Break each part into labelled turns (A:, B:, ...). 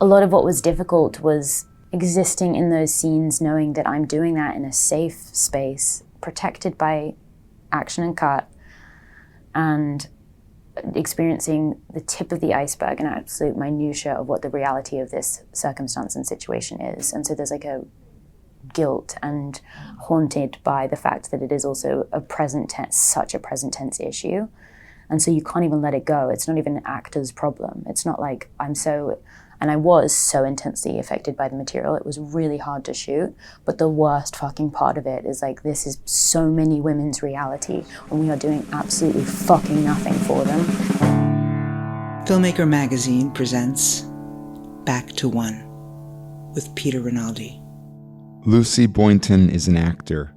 A: a lot of what was difficult was existing in those scenes, knowing that I'm doing that in a safe space, protected by action and cut, and experiencing the tip of the iceberg and absolute minutiae of what the reality of this circumstance and situation is. And so there's like a guilt and haunted by the fact that it is also a present tense, such a present tense issue. And so you can't even let it go. It's not even an actor's problem. It's not like I was so intensely affected by the material. It was really hard to shoot. But the worst fucking part of it is like, this is so many women's reality and we are doing absolutely fucking nothing for them.
B: Filmmaker Magazine presents Back to One with Peter Rinaldi.
C: Lucy Boynton is an actor.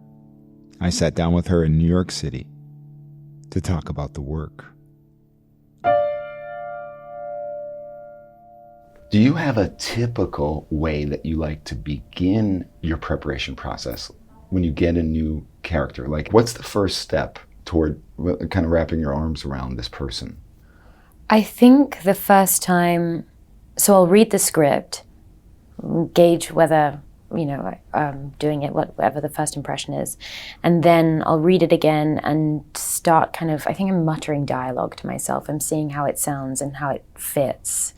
C: I sat down with her in New York City to talk about the work.
D: Do you have a typical way that you like to begin your preparation process when you get a new character? Like, what's the first step toward kind of wrapping your arms around this person?
A: I think the first time, so I'll read the script, gauge whether, I'm doing it, whatever the first impression is, and then I'll read it again and start kind of, I think I'm muttering dialogue to myself. I'm seeing how it sounds and how it fits.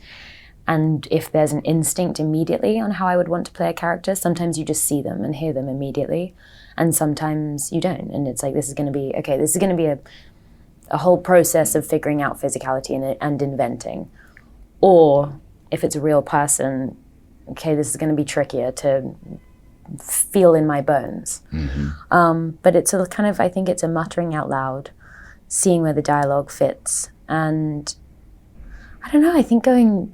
A: And if there's an instinct immediately on how I would want to play a character, sometimes you just see them and hear them immediately, and sometimes you don't. And it's like, this is going to be a whole process of figuring out physicality and inventing. Or if it's a real person, okay, this is going to be trickier to feel in my bones. Mm-hmm. But it's a kind of, I think it's a muttering out loud, seeing where the dialogue fits. And I don't know, I think going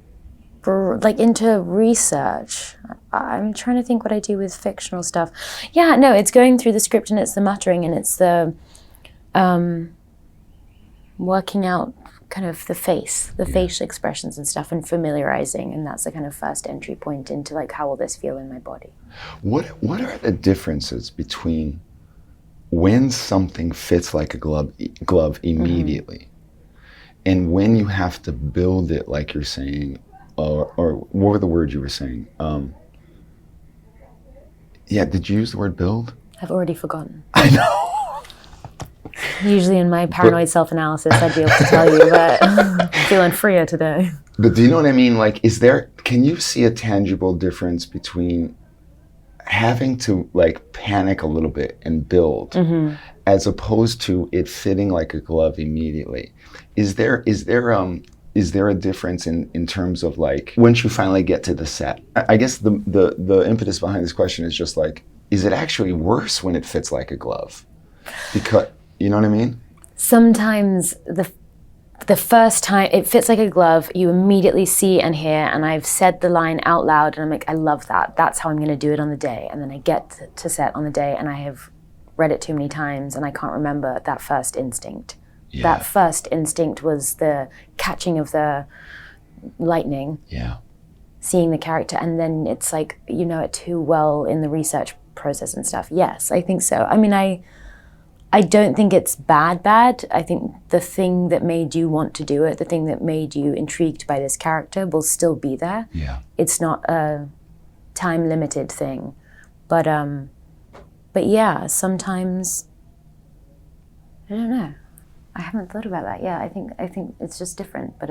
A: into research. I'm trying to think what I do with fictional stuff. Yeah, no, it's going through the script and it's the muttering and it's the working out kind of the facial expressions and stuff and familiarizing, and that's the kind of first entry point into like, how will this feel in my body?
D: What are the differences between when something fits like a glove immediately, mm-hmm. and when you have to build it, like you're saying, or what were the words you were saying? Did you use the word build?
A: I've already forgotten.
D: I know.
A: Usually in my paranoid self-analysis, I'd be able to tell you, but I'm feeling freer today.
D: But do you know what I mean? Like, can you see a tangible difference between having to like panic a little bit and build, mm-hmm. as opposed to it fitting like a glove immediately? Is there a difference in terms of like, once you finally get to the set? I guess the impetus behind this question is just like, is it actually worse when it fits like a glove? Because, you know what I mean? Sometimes
A: the first time it fits like a glove, you immediately see and hear, and I've said the line out loud and I'm like, I love that. That's how I'm gonna do it on the day. And then I get to set on the day and I have read it too many times and I can't remember that first instinct. Yeah. That first instinct was the catching of the lightning, seeing the character, and then it's like, you know it too well in the research process and stuff. Yes, I think so. I mean, I don't think it's bad. I think the thing that made you want to do it, the thing that made you intrigued by this character will still be there. Yeah. It's not a time-limited thing. But yeah, sometimes, I don't know. I haven't thought about that. Yeah, I think it's just different, but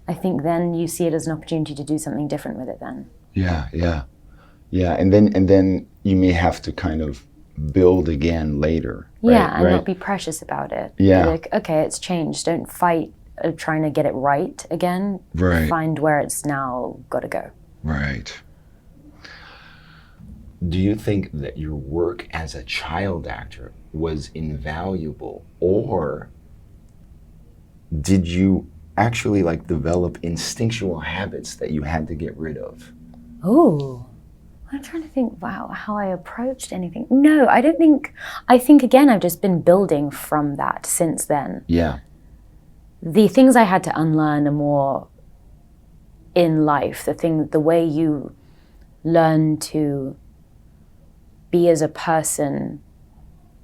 A: I think then you see it as an opportunity to do something different with it then.
D: Yeah. And then you may have to kind of build again later. Right?
A: Yeah, and not be precious about it. Yeah. Be like, okay, it's changed. Don't fight trying to get it right again. Right. Find where it's now got to go.
D: Right. Do you think that your work as a child actor was invaluable, or did you actually like develop instinctual habits that you had to get rid of?
A: Oh, I'm trying to think, how I approached anything. No, I don't think, I think again, I've just been building from that since then. Yeah. The things I had to unlearn are more in life, the way you learn to be as a person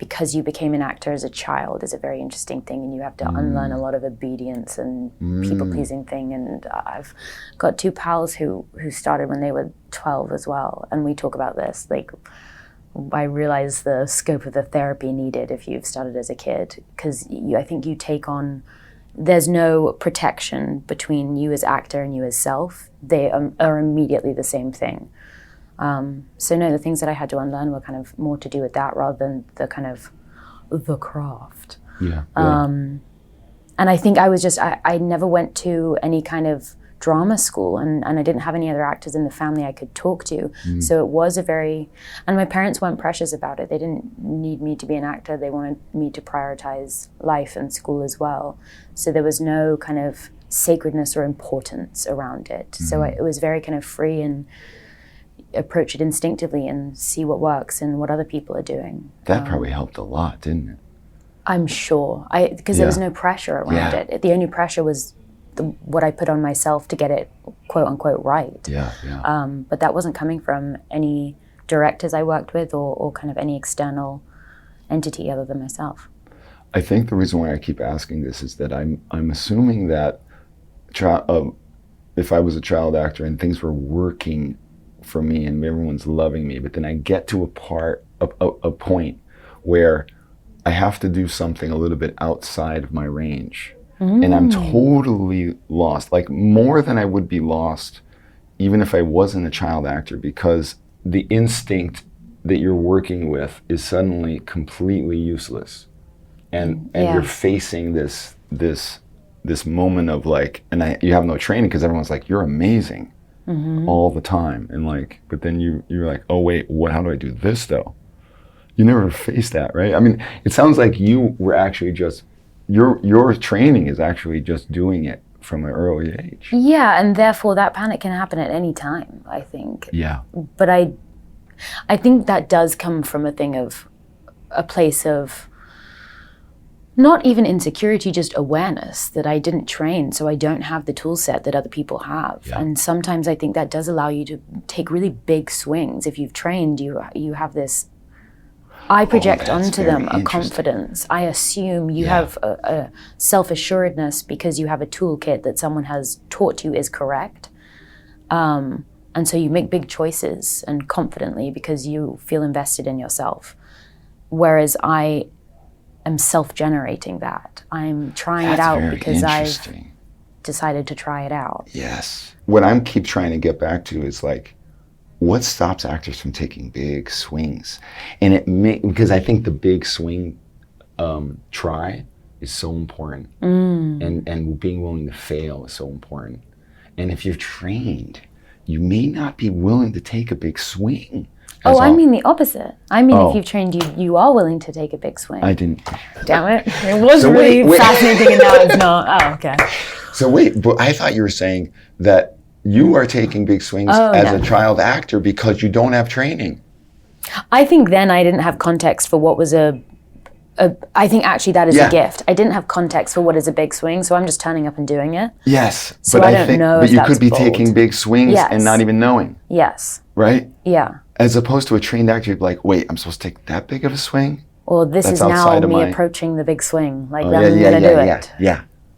A: because you became an actor as a child is a very interesting thing, and you have to unlearn a lot of obedience and people-pleasing thing. And I've got 2 pals who started when they were 12 as well, and we talk about this. Like, I realize the scope of the therapy needed if you've started as a kid, because I think you take on, there's no protection between you as actor and you as self. They are immediately the same thing. So no, the things that I had to unlearn were kind of more to do with that rather than the kind of the craft.
D: Yeah.
A: And I think I was just, I never went to any kind of drama school, and I didn't have any other actors in the family I could talk to. So it was and my parents weren't precious about it. They didn't need me to be an actor. They wanted me to prioritize life and school as well. So there was no kind of sacredness or importance around it. So it was very kind of free and approach it instinctively and see what works and what other people are doing.
D: That probably helped a lot, didn't it?
A: I'm sure, because there was no pressure around it. The only pressure was what I put on myself to get it quote unquote right. But that wasn't coming from any directors I worked with or kind of any external entity other than myself.
D: I think the reason why I keep asking this is that I'm assuming that if I was a child actor and things were working for me and everyone's loving me, but then I get to a point where I have to do something a little bit outside of my range, and I'm totally lost, like more than I would be lost even if I wasn't a child actor, because the instinct that you're working with is suddenly completely useless, and you're facing this moment of like, and you have no training because everyone's like, you're amazing. All the time, and like, but then you're like, oh wait, how do I do this though? You never faced that, right? I mean, it sounds like you were actually just your training is actually just doing it from an early age. Yeah,
A: and therefore that panic can happen at any time, I think.
D: Yeah.
A: But I think that does come from a place of not even insecurity, just awareness that I didn't train, so I don't have the tool set that other people have.
D: Yeah.
A: And sometimes I think that does allow you to take really big swings. If you've trained, you have this, I project onto them a confidence. I assume you have a self-assuredness because you have a toolkit that someone has taught you is correct. And so you make big choices and confidently because you feel invested in yourself. Whereas I am self-generating that. I'm trying it out because I've decided to try it out.
D: Yes. What I keep trying to get back to is like, what stops actors from taking big swings? And because I think the big swing try is so important, and being willing to fail is so important. And if you're trained, you may not be willing to take a big swing.
A: I mean the opposite. I mean, if you've trained, you are willing to take a big swing.
D: I didn't.
A: Damn it. It was really fascinating and now it's not. Oh, okay.
D: So wait, but I thought you were saying that you are taking big swings as a child actor because you don't have training.
A: I think then I didn't have context for what was I think actually that is a gift. I didn't have context for what is a big swing, so I'm just turning up and doing it.
D: Yes,
A: so but I don't know if
D: you could be taking big swings and not even knowing.
A: Yes.
D: Right?
A: Yeah.
D: As opposed to a trained actor, you'd be like, wait, I'm supposed to take that big of a swing?
A: Or this is now me approaching the big swing. Like, then I'm going to do it.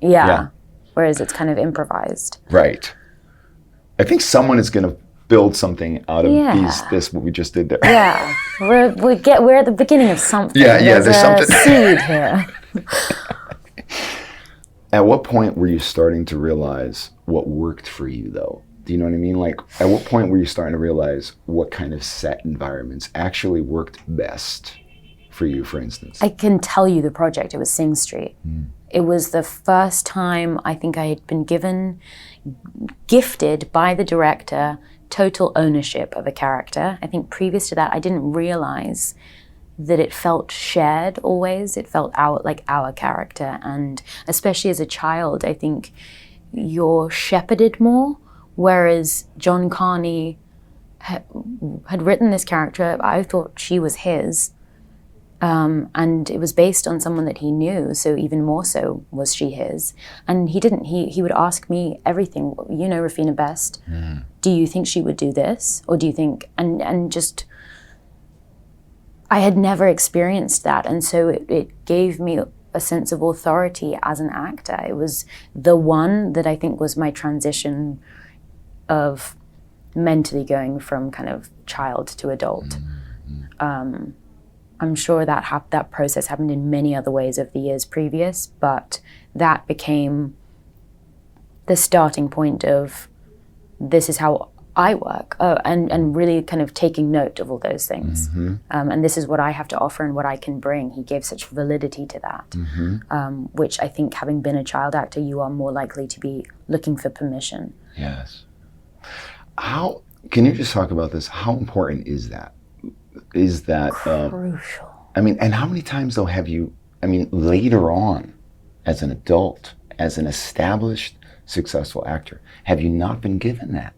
A: Yeah. Whereas it's kind of improvised.
D: Right. I think someone is going to build something out of what we just did there.
A: Yeah. We're at the beginning of something.
D: There's something.
A: Seed here.
D: At what point were you starting to realize what worked for you, though? Do you know what I mean? Like, at what point were you starting to realize what kind of set environments actually worked best for you, for instance?
A: I can tell you the project. It was Sing Street. It was the first time I think I had been gifted by the director total ownership of a character. I think previous to that, I didn't realize that it felt shared always. It felt our character. And especially as a child, I think you're shepherded more. Whereas John Carney had written this character, I thought she was his. And it was based on someone that he knew, so even more so was she his. And he didn't, he would ask me everything. You know Rafina best. Do you think she would do this? Or do you think, and just, I had never experienced that. And so it gave me a sense of authority as an actor. It was the one that I think was my transition of mentally going from kind of child to adult. I'm sure that that process happened in many other ways of the years previous, but that became the starting point of this is how I work, and really kind of taking note of all those things. And this is what I have to offer and what I can bring. He gave such validity to that, which I think, having been a child actor, you are more likely to be looking for permission.
D: Yes. How, can you just talk about this? How important is that? Is that
A: Crucial.
D: I mean, and how many times though have you, I mean, later on, as an adult, as an established, successful actor, have you not been given that?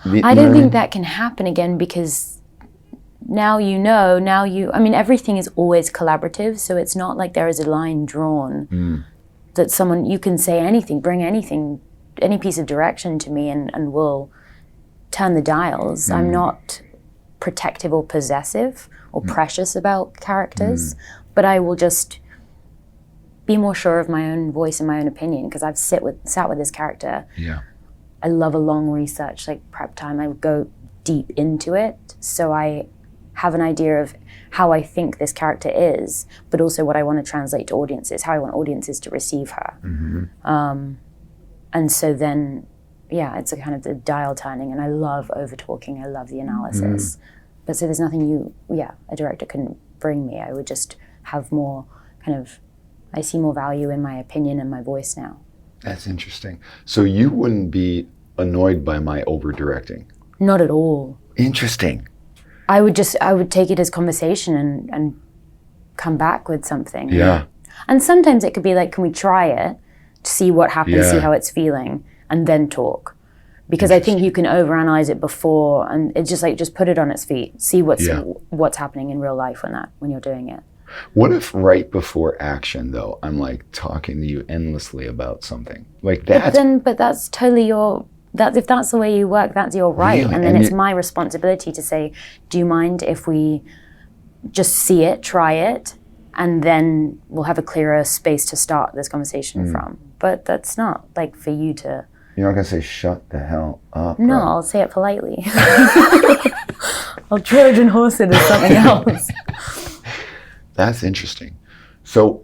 A: I don't think that can happen again, because now you know, I mean, everything is always collaborative, so it's not like there is a line drawn that someone, you can say anything, bring anything, any piece of direction to me and we'll turn the dials. I'm not protective or possessive or precious about characters, but I will just be more sure of my own voice and my own opinion, because I've sat with this character.
D: Yeah.
A: I love a long research, like prep time. I would go deep into it, so I have an idea of how I think this character is, but also what I want to translate to audiences, how I want audiences to receive her. And so then, yeah, it's a kind of the dial turning, and I love over talking. I love the analysis. But so there's nothing a director couldn't bring me. I would just have more kind of, I see more value in my opinion and my voice now.
D: That's interesting. So you wouldn't be annoyed by my over-directing?
A: Not at all.
D: Interesting.
A: I would take it as conversation and come back with something.
D: Yeah.
A: And sometimes it could be like, can we try it to see what happens, see how it's feeling, and then talk? Because I think you can overanalyze it before, and it's just like, just put it on its feet. See what's happening in real life when you're doing it.
D: What if right before action, though, I'm like talking to you endlessly about something like that?
A: But that's totally if that's the way you work, that's your right.
D: Really?
A: And then it's my responsibility to say, do you mind if we just see it, try it, and then we'll have a clearer space to start this conversation from. But that's not like for you to...
D: You're not going to say, shut the hell up.
A: No,
D: right?
A: I'll say it politely. I'll Trojan horse it as something else.
D: That's interesting. So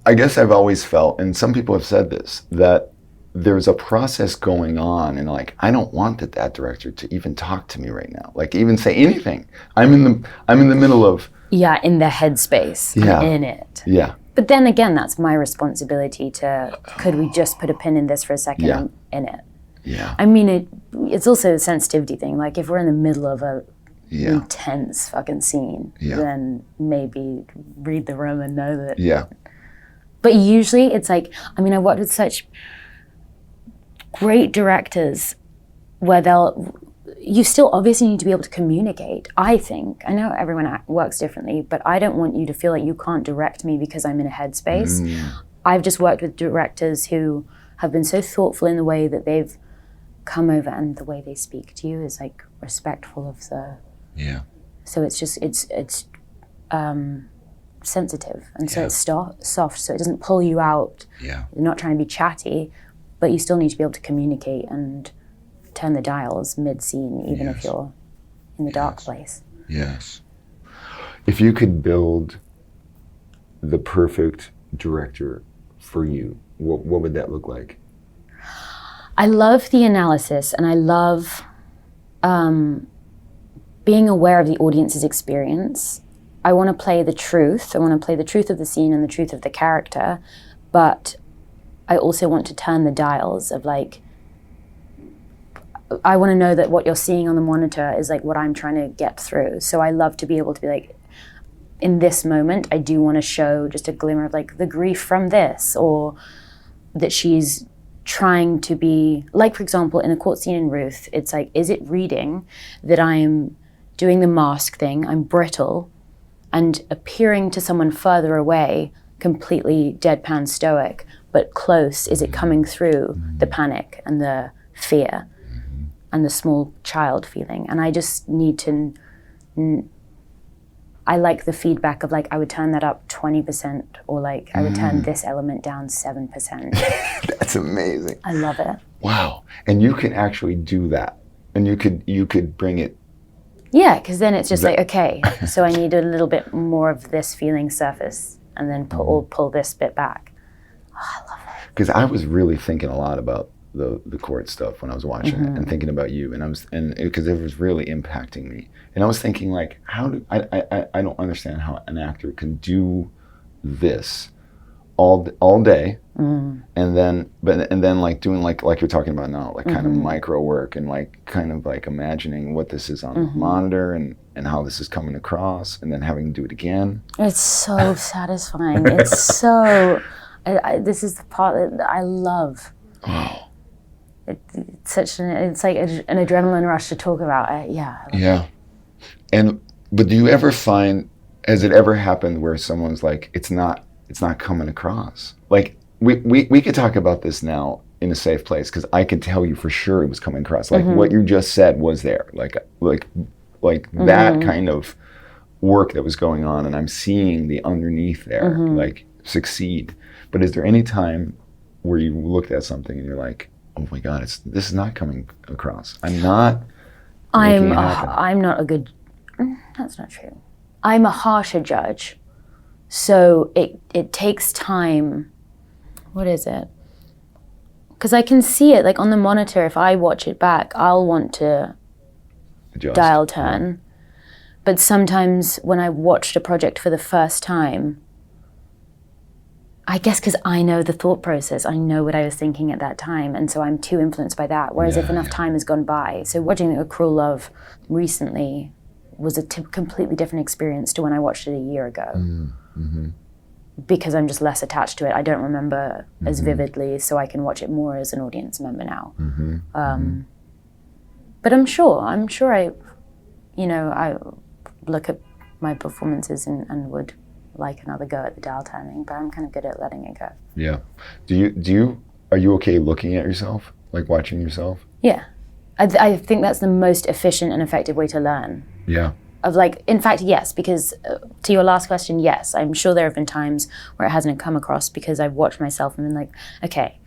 D: I guess I've always felt, and some people have said this, that there's a process going on, and like, I don't want that director to even talk to me right now, like even say anything. I'm in the middle of...
A: Yeah, in the headspace.
D: Yeah.
A: I'm in it.
D: Yeah.
A: But then again, that's my responsibility to, could we just put a pin in this for a second?
D: Yeah.
A: I'm in it.
D: Yeah.
A: I mean, it's also a sensitivity thing. Like, if we're in the middle of a intense fucking scene, then maybe read the room and know that.
D: Yeah.
A: But usually it's like, I mean, I worked with such great directors where you still obviously need to be able to communicate, I think. I know everyone works differently, but I don't want you to feel like you can't direct me because I'm in a headspace. I've just worked with directors who have been so thoughtful in the way that they've come over, and the way they speak to you is like respectful of the...
D: Yeah.
A: So it's just, it's sensitive, and so it's soft, so it doesn't pull you out.
D: Yeah.
A: You're not trying to be chatty, but you still need to be able to communicate and turn the dials mid-scene, even if you're in the dark place.
D: Yes. If you could build the perfect director for you, what would that look like?
A: I love the analysis, and I love being aware of the audience's experience. I want to play the truth. I want to play the truth of the scene and the truth of the character, but I also want to turn the dials of like, I want to know that what you're seeing on the monitor is like what I'm trying to get through. So I love to be able to be like, in this moment, I do want to show just a glimmer of like the grief from this, or that she's trying to be, like, for example, in a court scene in Ruth, it's like, is it reading that I'm doing the mask thing, I'm brittle, and appearing to someone further away, completely deadpan stoic, but close, is it coming through the panic and the fear and the small child feeling? And I just need to I like the feedback of like, I would turn that up 20%, or like I would turn this element down 7%.
D: That's amazing.
A: I love it.
D: Wow. And you can actually do that. And you could bring it.
A: Yeah, because then it's just like, okay, so I need a little bit more of this feeling surface, and then pull this bit back. Oh, I love it.
D: Because I was really thinking a lot about the court stuff when I was watching it, and thinking about you, and because it was really impacting me. And I was thinking, like, I don't understand how an actor can do this all day, and then like doing like you're talking about now, like kind of micro work, and like kind of like imagining what this is on the monitor, and how this is coming across, and then having to do it again.
A: It's so satisfying. It's so. This is the part that I love.
D: Wow.
A: It's like an adrenaline rush to talk about.
D: Yeah. But do you ever find, has it ever happened where someone's like, it's not coming across? Like we could talk about this now in a safe place, because I can tell you for sure it was coming across. Like what you just said was there. Like that kind of work that was going on, and I'm seeing the underneath there, like succeed. But is there any time where you looked at something and you're like, oh my God, this is not coming across. I'm not a good,
A: that's not true. I'm a harsher judge. So it takes time. What is it? Because I can see it, like on the monitor, if I watch it back, I'll want to dial turn. But sometimes when I watched a project for the first time, I guess because I know the thought process, I know what I was thinking at that time, and so I'm too influenced by that. Whereas if enough time has gone by, so watching A Cruel Love recently was a completely different experience to when I watched it a year ago. Because I'm just less attached to it. I don't remember as vividly, so I can watch it more as an audience member now. But I'm sure I look at my performances and would like another go at the dial turning, but I'm kind of good at letting it go. Yeah.
D: Are you okay looking at yourself, like watching yourself?
A: Yeah. I think that's the most efficient and effective way to learn.
D: Yeah.
A: Of like, in fact, yes, because to your last question, yes, I'm sure there have been times where it hasn't come across because I've watched myself and been like, okay,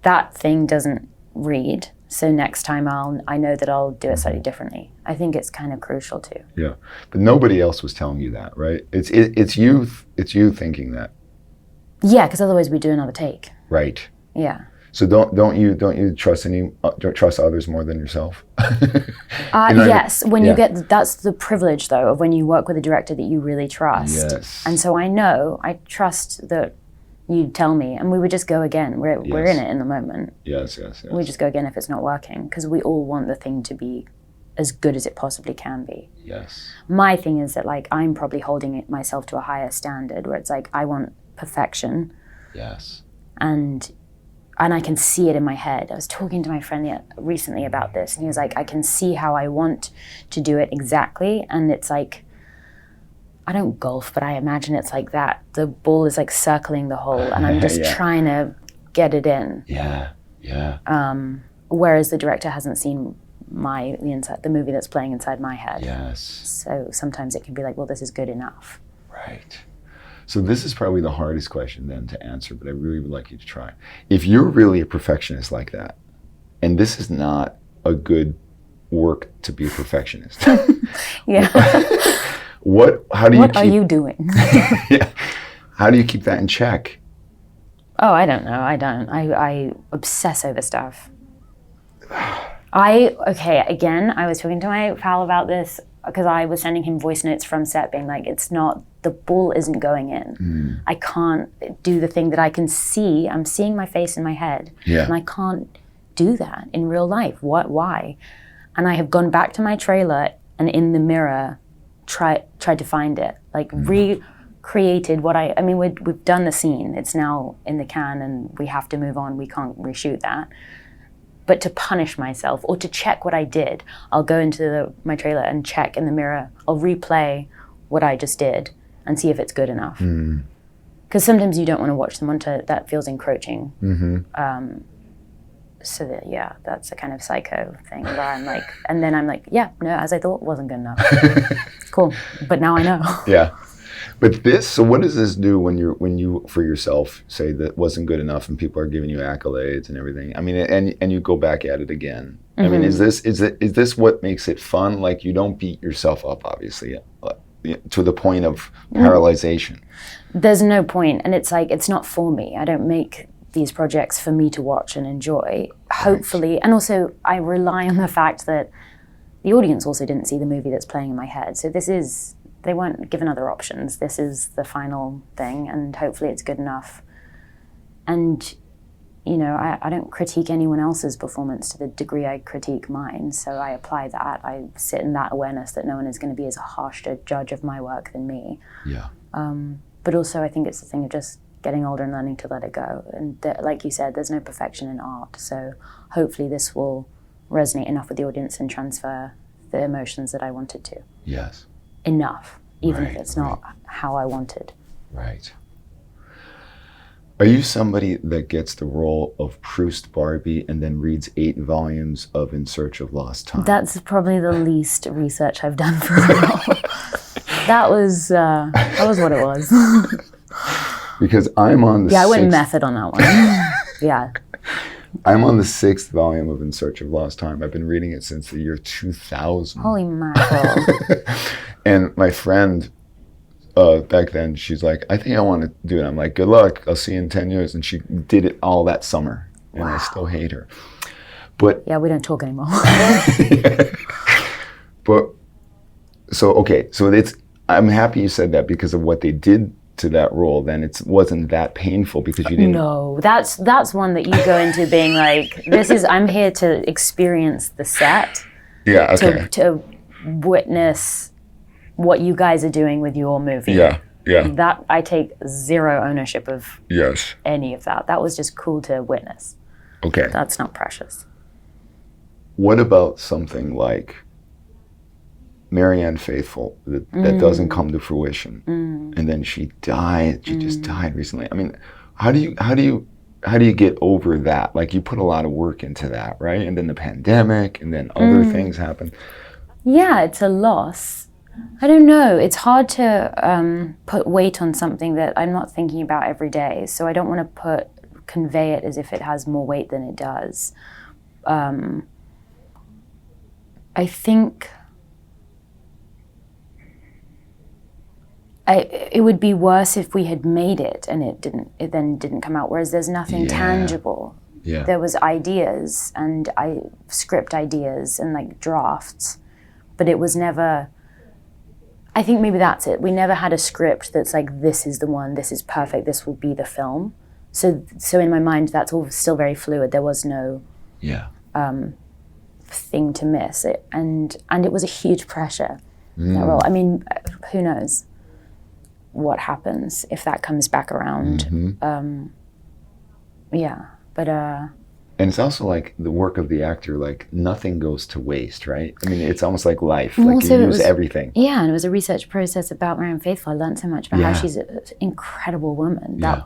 A: that thing doesn't read, so next time I know that I'll do it slightly differently. I think it's kind of crucial too.
D: Yeah, but nobody else was telling you that, right? It's you thinking that.
A: Yeah, because otherwise we do another take.
D: Right.
A: Yeah.
D: So don't you trust don't trust others more than yourself?
A: Yes, when you get, that's the privilege though of when you work with a director that you really trust.
D: Yes.
A: And so I trust that you'd tell me, and we would just go again. We're in it in the moment.
D: Yes.
A: We just go again if it's not working, because we all want the thing to be as good as it possibly can be.
D: Yes.
A: My thing is that like I'm probably holding it myself to a higher standard, where it's like I want perfection.
D: Yes.
A: And I can see it in my head. I was talking to my friend recently about this, and he was like, I can see how I want to do it exactly, and it's like, I don't golf, but I imagine it's like that. The ball is like circling the hole, and I'm just trying to get it in.
D: Yeah.
A: Whereas the director hasn't seen the movie that's playing inside my head.
D: Yes.
A: So sometimes it can be like, well, this is good enough.
D: Right. So this is probably the hardest question then to answer, but I really would like you to try. If you're really a perfectionist like that, and this is not a good work to be a perfectionist.
A: Yeah.
D: What are
A: you doing?
D: Yeah. How do you keep that in check?
A: Oh, I don't know. I obsess over stuff. I was talking to my pal about this because I was sending him voice notes from set being like, the ball isn't going in. I can't do the thing that I can see. I'm seeing my face in my head.
D: Yeah.
A: And I can't do that in real life. Why? And I have gone back to my trailer and in the mirror tried to find it. Like recreated we've done the scene. It's now in the can and we have to move on. We can't reshoot that. But to punish myself or to check what I did, I'll go into my trailer and check in the mirror. I'll replay what I just did and see if it's good enough. Because sometimes you don't want to watch the monitor, that feels encroaching. So that, yeah, that's a kind of psycho thing where I'm like, and then I'm like, yeah, no, as I thought, wasn't good enough. Cool, but now I know.
D: Yeah. But this, so what does this do when you for yourself say that wasn't good enough and people are giving you accolades and everything? I mean, and you go back at it again. I mean, is this what makes it fun? Like, you don't beat yourself up, obviously, to the point of paralyzation.
A: There's no point, and it's like, it's not for me. I don't make these projects for me to watch and enjoy, hopefully. And also, I rely on the fact that the audience also didn't see the movie that's playing in my head. So they weren't given other options. This is the final thing, and hopefully it's good enough. And, you know, I don't critique anyone else's performance to the degree I critique mine. So I apply that. I sit in that awareness that no one is going to be as harsh a judge of my work than me.
D: Yeah.
A: But also, I think it's the thing of just getting older and learning to let it go. And like you said, there's no perfection in art. So hopefully this will resonate enough with the audience and transfer the emotions that I wanted to.
D: Yes.
A: Enough, even if it's not how I wanted.
D: Right. Are you somebody that gets the role of Proust Barbie and then reads 8 volumes of In Search of Lost Time?
A: That's probably the least research I've done for a role. That was what it was.
D: Because I'm on the
A: I went method on that one. Yeah.
D: I'm on the 6th volume of In Search of Lost Time. I've been reading it since the year 2000.
A: Holy mackerel.
D: And my friend back then, she's like, I think I want to do it. I'm like, good luck. I'll see you in 10 years. And she did it all that summer. And I still hate her. But
A: yeah, we don't talk anymore.
D: But so I'm happy you said that, because of what they did to that role. Then it wasn't that painful because you didn't.
A: No, that's one that you go into being like, I'm here to experience the set.
D: Yeah. Okay.
A: To witness what you guys are doing with your movie.
D: Yeah. Yeah.
A: That I take zero ownership of.
D: Yes.
A: Any of that. That was just cool to witness.
D: Okay.
A: That's not precious.
D: What about something like Marianne Faithfull that doesn't come to fruition, and then she died? She just died recently. I mean, how do you get over that? Like, you put a lot of work into that, right? And then the pandemic, and then other things happen. Yeah,
A: it's a loss. I don't know. It's hard to put weight on something that I'm not thinking about every day. So I don't want to convey it as if it has more weight than it does. I think it would be worse if we had made it and it then didn't come out. Whereas there's nothing tangible. Yeah. There was ideas and script ideas and like drafts, but it was never. I think maybe that's it. We never had a script that's like, this is the one, this is perfect, this will be the film. So in my mind, that's all still very fluid. There was no thing to miss. And it was a huge pressure, that role. I mean, who knows what happens if that comes back around. And it's also like the work of the actor, like nothing goes to waste, right? I mean, it's almost like life. Like also, you use everything. Yeah, and it was a research process about Marianne Faithfull. I learned so much about how she's an incredible woman. That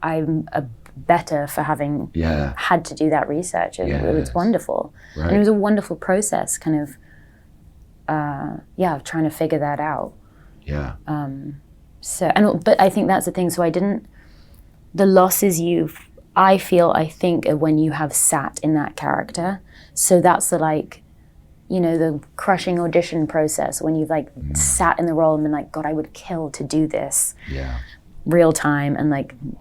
A: I'm better for having had to do that research. It was wonderful. Right. And it was a wonderful process, kind of, trying to figure that out. Yeah. But I think that's the thing. So the losses I think when you have sat in that character. So that's the crushing audition process when you've sat in the role and been like, God, I would kill to do this real time and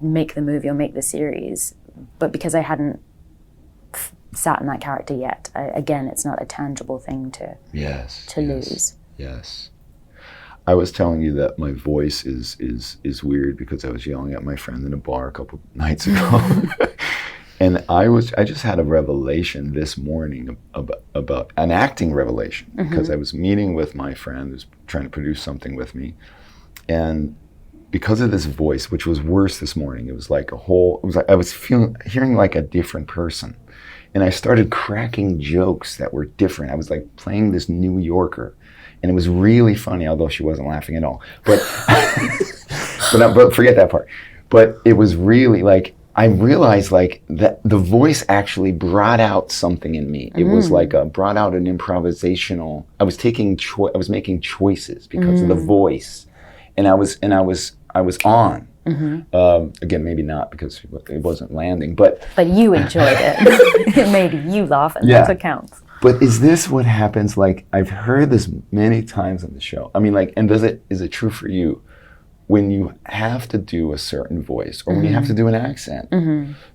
A: make the movie or make the series. But because I hadn't sat in that character yet, again, it's not a tangible thing to lose. Yes. I was telling you that my voice is weird because I was yelling at my friend in a bar a couple nights ago. And I just had a revelation this morning about an acting revelation, because I was meeting with my friend who's trying to produce something with me. And because of this voice, which was worse this morning, it was like I was hearing like a different person. And I started cracking jokes that were different. I was like playing this New Yorker. And it was really funny, although she wasn't laughing at all. But but forget that part. But it was really like, I realized like that
D: the voice actually brought out something in me. It was like brought out an improvisational. I was making choices because of the voice, and I was on. Again, maybe not because it wasn't landing, but
A: you enjoyed it. It made you laugh, and that's what counts.
D: But is this what happens? Like, I've heard this many times on the show. I mean, like, and is it true for you? When you have to do a certain voice, or when you have to do an accent,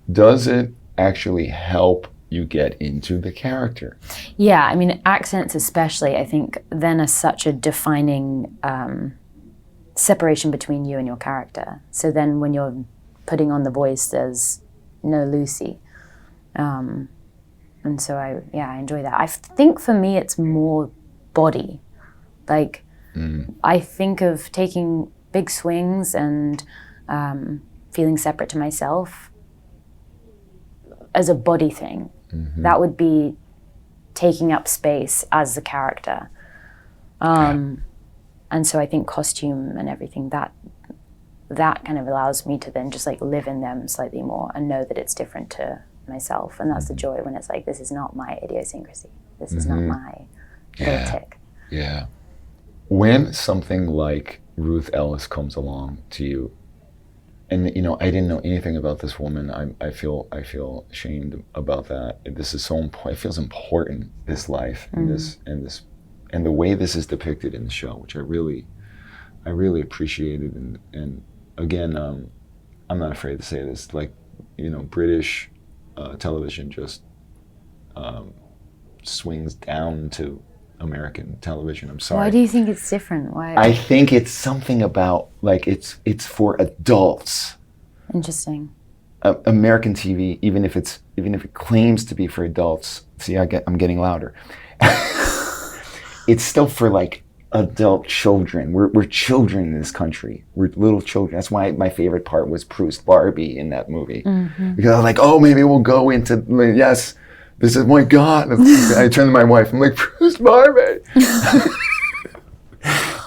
D: does it actually help you get into the character?
A: Yeah, I mean, accents especially, I think, then are such a defining separation between you and your character. So then when you're putting on the voice, there's no Lucy. And so I enjoy that. I think for me, it's more body. Like, I think of taking big swings and feeling separate to myself as a body thing. That would be taking up space as the character. And so I think costume and everything, that kind of allows me to then just like live in them slightly more and know that it's different to myself. And that's the joy, when it's like, this is not my idiosyncrasy. This is not my little tick.
D: Yeah. When something like Ruth Ellis comes along to you, and I didn't know anything about this woman. I feel ashamed about that. This is so important. It feels important, this life and the way this is depicted in the show, which I really appreciated. And again, I'm not afraid to say this. Like, British television just swings down to American television. I'm sorry.
A: Why do you think it's different? Why?
D: I think it's something about, like, it's for adults.
A: Interesting.
D: American TV, even if it claims to be for adults. See, I'm getting louder. It's still for like adult children. We're children in this country. We're little children. That's why my favorite part was Proust Barbie in that movie, because I was like, oh, maybe we'll go into yes. This is, my God. I turned to my wife. I'm like, Proust Barbie.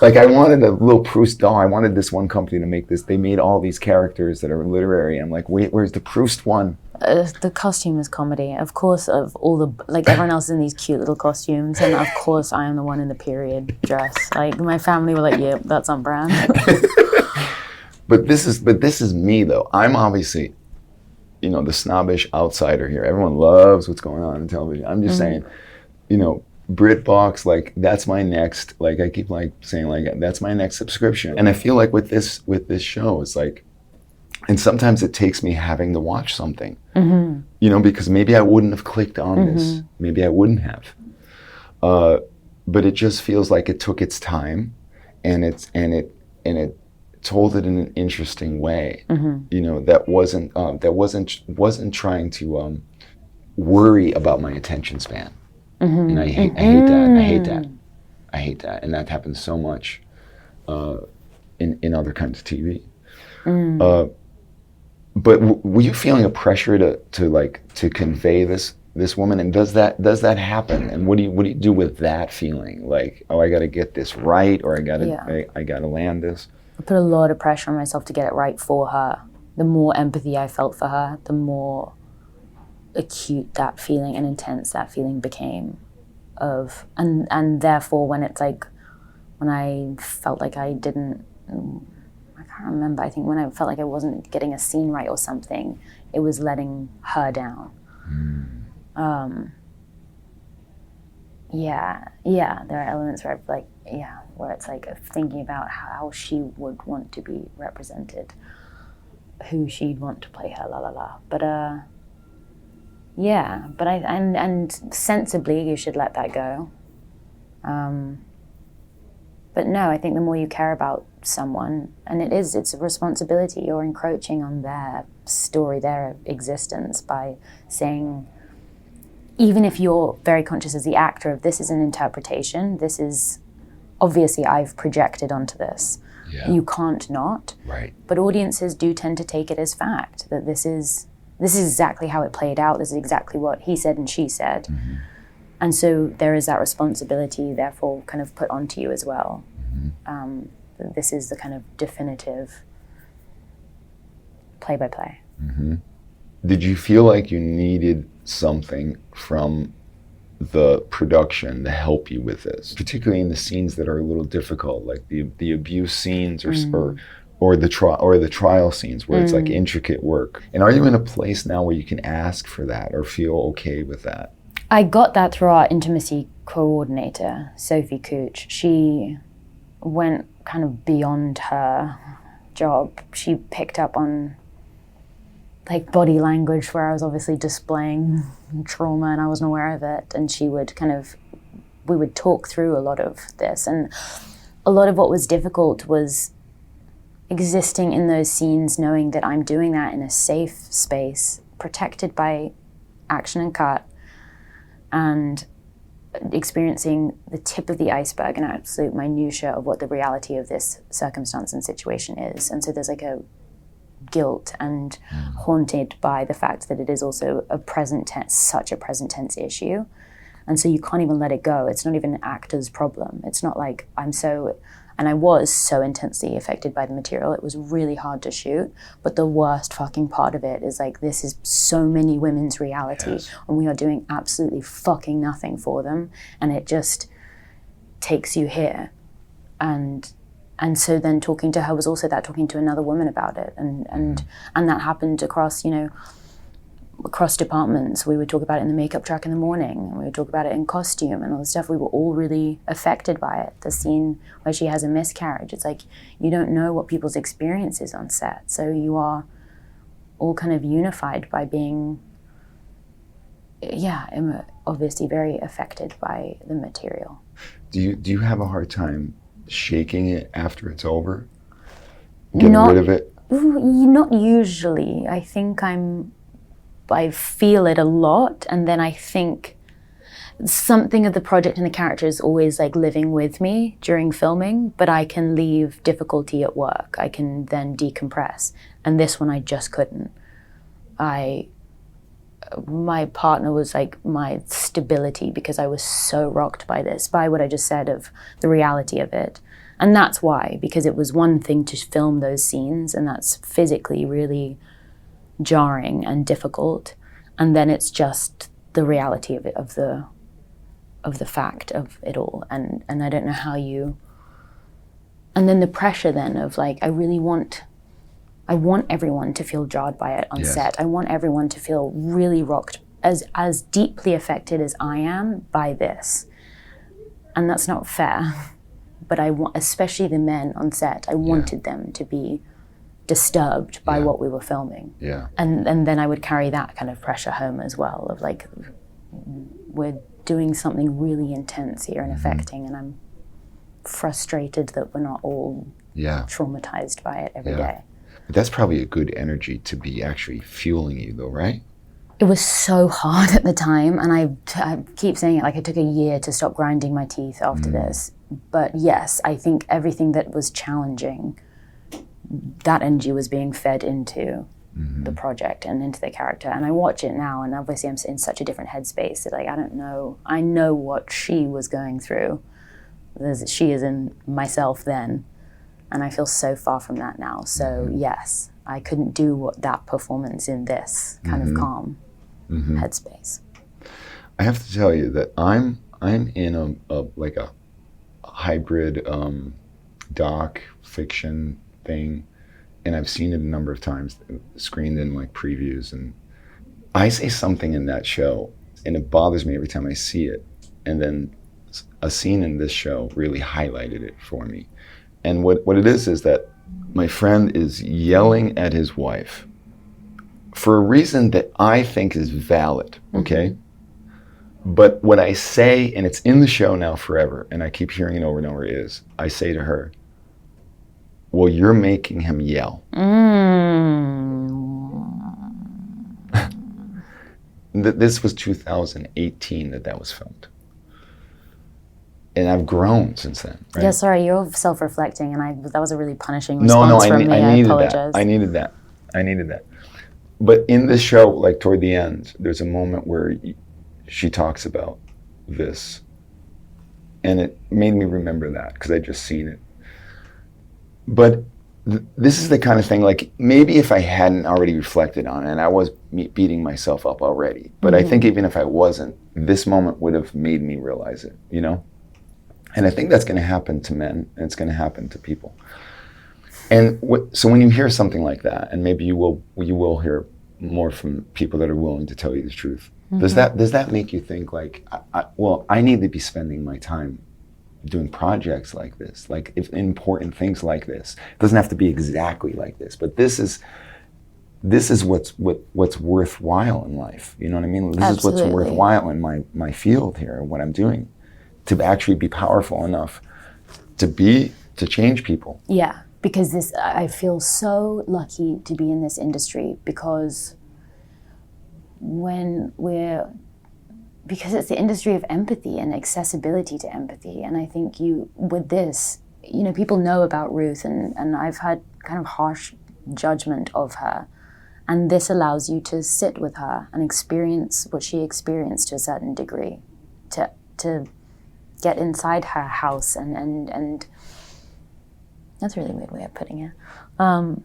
D: Like, I wanted a little Proust doll. I wanted this one company to make this. They made all these characters that are literary. I'm like, wait, where's the Proust one?
A: The costume is comedy. Of course, of all the, like, everyone else is in these cute little costumes. And of course, I am the one in the period dress. Like, my family were like, yep, that's on brand.
D: But this is me, though. I'm obviously, the snobbish outsider here. Everyone loves what's going on in television. I'm just saying, BritBox, like, that's my next, like, I keep like saying, like, that's my next subscription. And I feel like with this show, it's like, and sometimes it takes me having to watch something, because maybe I wouldn't have clicked on this. Maybe I wouldn't have. But it just feels like it took its time, and it told it in an interesting way. That wasn't trying to worry about my attention span. And I hate that. And that happens so much in other kinds of TV. But were you feeling a pressure to convey this woman? And does that happen? And what do you do with that feeling? Like, oh, I got to get this right, or I got to land this.
A: I put a lot of pressure on myself to get it right for her. The more empathy I felt for her, the more acute that feeling and intense that feeling became. And therefore, when it's like, when I felt like I can't remember, I think when I felt like I wasn't getting a scene right or something, it was letting her down. There are elements where where it's like thinking about how she would want to be represented, who she'd want to play her, But and sensibly you should let that go. But no, I think the more you care about someone, and it's a responsibility, you're encroaching on their story, their existence, by saying, even if you're very conscious as the actor of this is an interpretation, this is, obviously I've projected onto this. Yeah. You can't not.
D: Right.
A: But audiences do tend to take it as fact, that this is exactly how it played out, this is exactly what he said and she said. And so there is that responsibility, therefore, kind of put onto you as well. This is the kind of definitive play-by-play.
D: did you feel like you needed something from the production to help you with this, particularly in the scenes that are a little difficult, like the abuse scenes or the trial scenes where it's like intricate work? And are you in a place now where you can ask for that or feel okay with that?
A: I got that through our intimacy coordinator, Sophie Cooch. She went kind of beyond her job. She picked up on like body language where I was obviously displaying trauma and I wasn't aware of it. And we would talk through a lot of this. And a lot of what was difficult was existing in those scenes, knowing that I'm doing that in a safe space, protected by action and cut, and experiencing the tip of the iceberg and absolute minutiae of what the reality of this circumstance and situation is. And so there's like a guilt and haunted by the fact that it is also a present tense, such a present tense issue. And so you can't even let it go. It's not even an actor's problem. It's not like I was so intensely affected by the material. It was really hard to shoot. But the worst fucking part of it is like, this is so many women's reality, yes, and we are doing absolutely fucking nothing for them. And it just takes you here. And so then talking to her was also that, talking to another woman about it. And that happened across departments. We would talk about it in the makeup track in the morning, and we would talk about it in costume and all the stuff. We were all really affected by it. The scene where she has a miscarriage, it's like, you don't know what people's experience is on set. So you are all kind of unified by being, obviously very affected by the material.
D: Do you have a hard time shaking it after it's over? Getting rid of it?
A: Not usually. I think I feel it a lot, and then I think something of the project and the character is always like living with me during filming, but I can leave difficulty at work. I can then decompress. And this one I just couldn't. My partner was like my stability, because I was so rocked by what I just said of the reality of it. And that's why, because it was one thing to film those scenes, and that's physically really jarring and difficult, and then it's just the reality of it, of the fact of it all, and I don't know how you, and then the pressure then of like, I want everyone to feel jarred by it on set. I want everyone to feel really rocked, as deeply affected as I am by this, and that's not fair. But I want, especially the men on set, I wanted them to be disturbed by what we were filming. Yeah. And then I would carry that kind of pressure home as well, of like, we're doing something really intense here and affecting, and I'm frustrated that we're not all traumatized by it every day.
D: But that's probably a good energy to be actually fueling you though, right?
A: It was so hard at the time, and I keep saying it, like it took a year to stop grinding my teeth after this. But yes, I think everything that was challenging, that energy was being fed into the project and into the character. And I watch it now, and obviously I'm in such a different headspace that like, I know what she was going through. She is in myself then, and I feel so far from that now. So yes, I couldn't do that performance in this kind of calm headspace.
D: I have to tell you that I'm in a hybrid doc fiction thing, and I've seen it a number of times, screened in like previews, and I say something in that show and it bothers me every time I see it, and then a scene in this show really highlighted it for me. And what it is that my friend is yelling at his wife for a reason that I think is valid, okay? But what I say, and it's in the show now forever, and I keep hearing it over and over, is I say to her, well, you're making him yell. This was 2018 that was filmed. And I've grown since then, right?
A: Yeah, sorry, you're self-reflecting, and that was a really punishing response from me. I apologize.
D: I needed that. But in this show, like toward the end, there's a moment where she talks about this, and it made me remember that because I just seen it. But this is the kind of thing, like, maybe if I hadn't already reflected on it, and I was beating myself up already, but I think even if I wasn't, this moment would have made me realize it, you know? And I think that's going to happen to men, and it's going to happen to people. And so when you hear something like that, and maybe you will hear more from people that are willing to tell you the truth, does that make you think, like, well, I need to be spending my time doing projects like this, like, if important things like this. It doesn't have to be exactly like this, but this is what's worthwhile in life. You know what I mean? This
A: Absolutely.
D: is what's worthwhile in my field here, what I'm doing, to actually be powerful enough to change people.
A: Yeah, because I feel so lucky to be in this industry, because because it's the industry of empathy and accessibility to empathy. And I think with this, people know about Ruth, and I've had kind of harsh judgment of her. And this allows you to sit with her and experience what she experienced to a certain degree, to get inside her house, and that's a really weird way of putting it. And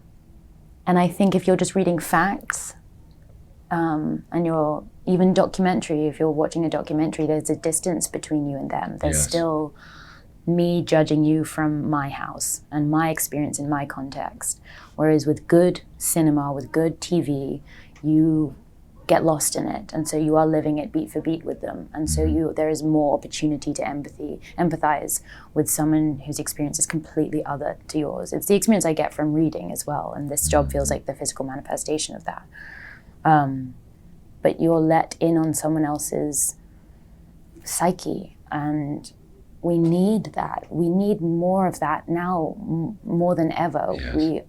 A: I think if you're just reading facts, and you're even documentary, if you're watching a documentary, there's a distance between you and them. There's still me judging you from my house and my experience in my context. Whereas with good cinema, with good TV, you get lost in it, and so you are living it beat for beat with them, and so there is more opportunity to empathize with someone whose experience is completely other to yours. It's the experience I get from reading as well, and this job feels like the physical manifestation of that. But you're let in on someone else's psyche, and we need that. We need more of that now, more than ever.
D: Yes.
A: We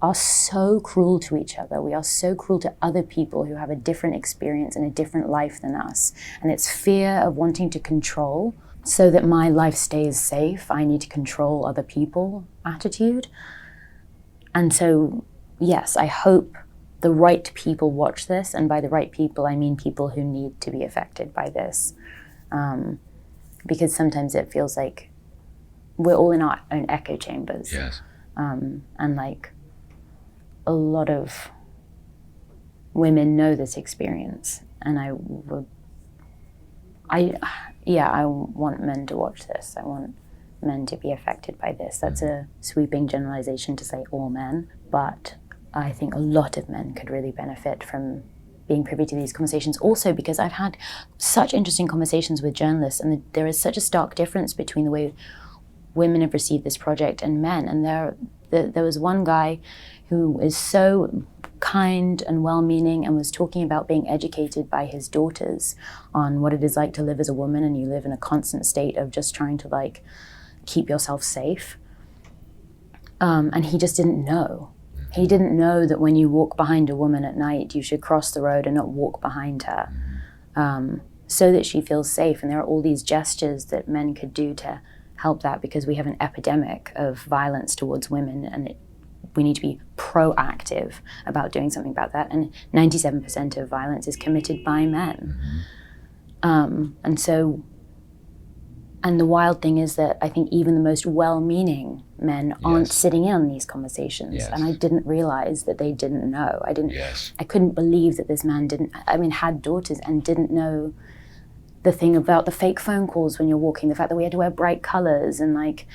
A: are so cruel to each other. We are so cruel to other people who have a different experience and a different life than us. And it's fear of wanting to control so that my life stays safe. I need to control other people attitude. And so, yes, I hope the right people watch this, and by the right people, I mean people who need to be affected by this. Because sometimes it feels like we're all in our own echo chambers.
D: Yes.
A: And like a lot of women know this experience, and I want men to watch this. I want men to be affected by this. That's a sweeping generalization to say all men, but I think a lot of men could really benefit from being privy to these conversations. Also because I've had such interesting conversations with journalists, and there is such a stark difference between the way women have received this project and men. And there was one guy who is so kind and well-meaning and was talking about being educated by his daughters on what it is like to live as a woman, and you live in a constant state of just trying to like keep yourself safe. And he just didn't know. He didn't know that when you walk behind a woman at night, you should cross the road and not walk behind her, so that she feels safe. And there are all these gestures that men could do to help that, because we have an epidemic of violence towards women, and we need to be proactive about doing something about that. And 97% of violence is committed by men. And the wild thing is that I think even the most well-meaning men aren't sitting in on these conversations.
D: Yes.
A: And I didn't realize that they didn't know.
D: Yes.
A: I couldn't believe that this man had daughters and didn't know the thing about the fake phone calls when you're walking, the fact that we had to wear bright colors, and like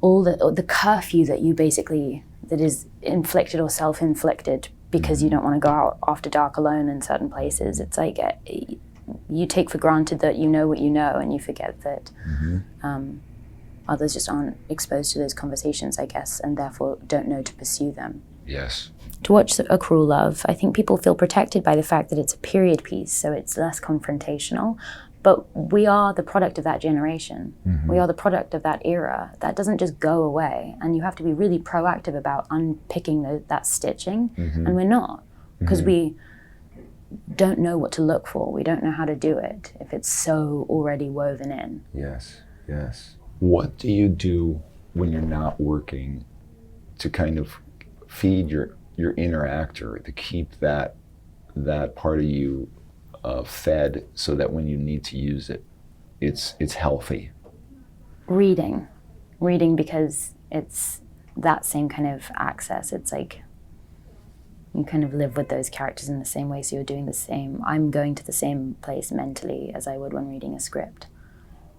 A: all the curfew that is inflicted or self-inflicted because you don't want to go out after dark alone in certain places. It's like you take for granted that you know what you know, and you forget that others just aren't exposed to those conversations, I guess, and therefore don't know to pursue them.
D: Yes.
A: To watch A Cruel Love, I think people feel protected by the fact that it's a period piece, so it's less confrontational. But we are the product of that generation. We are the product of that era. That doesn't just go away, and you have to be really proactive about unpicking that stitching, and we're not, because we don't know what to look for. We don't know how to do it if it's so already woven in.
D: Yes, yes. What do you do when you're not working to kind of feed your inner actor, to keep that part of you fed, so that when you need to use it, it's healthy?
A: Reading because it's that same kind of access. It's like you kind of live with those characters in the same way, so you're doing the same. I'm going to the same place mentally as I would when reading a script.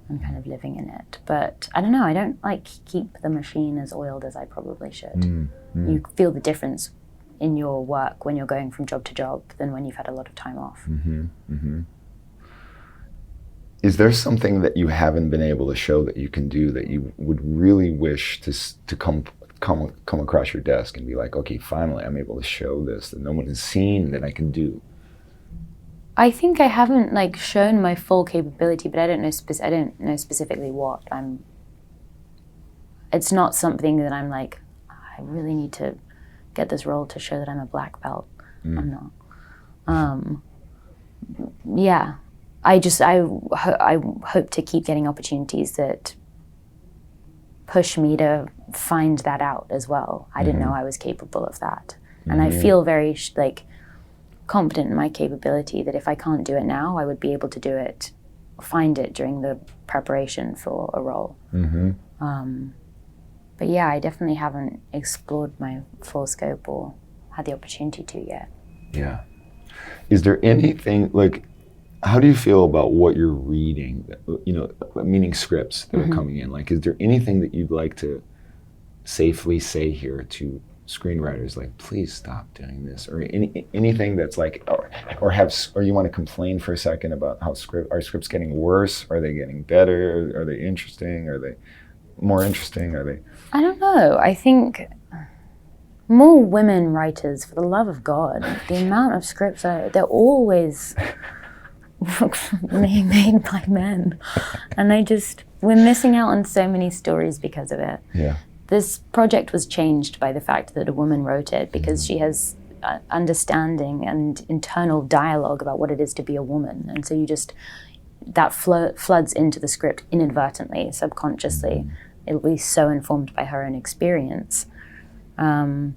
A: I'm kind of living in it. But I don't know, I don't like keep the machine as oiled as I probably should. You feel the difference in your work when you're going from job to job than when you've had a lot of time off.
D: Is there something that you haven't been able to show that you can do that you would really wish to come across your desk and be like, okay, finally I'm able to show this that no one has seen that I can do?
A: I think I haven't like shown my full capability, but I don't know specifically what I'm. It's not something that I'm like, I really need to get this role to show that I'm a black belt. I'm not. Yeah, I hope to keep getting opportunities that push me to find that out as well. I didn't know I was capable of that, and I feel very confident in my capability that if I can't do it now, I would be able to do it, find it during the preparation for a role. But yeah, I definitely haven't explored my full scope or had the opportunity to yet.
D: Yeah. Is there anything, like, how do you feel about what you're reading, meaning scripts that are coming in? Like, is there anything that you'd like to safely say here to screenwriters, like, please stop doing this, or anything that's like, or you want to complain for a second about how are scripts getting worse? Are they getting better? Are they interesting? Are they more interesting? Are they?
A: I don't know. I think more women writers, for the love of God. The amount of scripts they're always made by men, and we're missing out on so many stories because of it.
D: Yeah.
A: This project was changed by the fact that a woman wrote it, because she has understanding and internal dialogue about what it is to be a woman. And so that floods into the script inadvertently, subconsciously. It'll be so informed by her own experience. And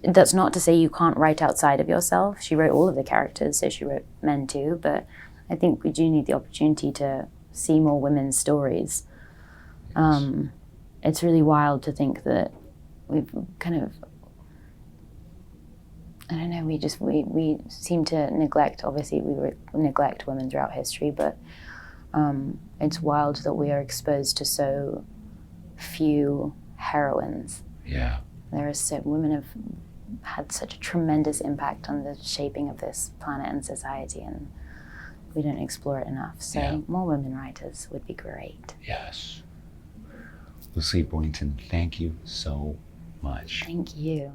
A: that's not to say you can't write outside of yourself. She wrote all of the characters, so she wrote men too, but I think we do need the opportunity to see more women's stories. Yes. It's really wild to think that we've kind of, I don't know, we seem to neglect, obviously we neglect women throughout history, but it's wild that we are exposed to so few heroines.
D: Yeah.
A: Women have had such a tremendous impact on the shaping of this planet and society, and we don't explore it enough. So more women writers would be great.
D: Yes. Lucy Boynton, thank you so much.
A: Thank you.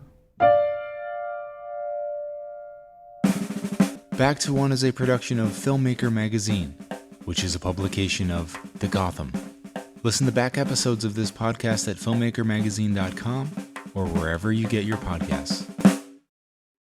C: Back to One is a production of Filmmaker Magazine, which is a publication of The Gotham. Listen to back episodes of this podcast at filmmakermagazine.com or wherever you get your podcasts.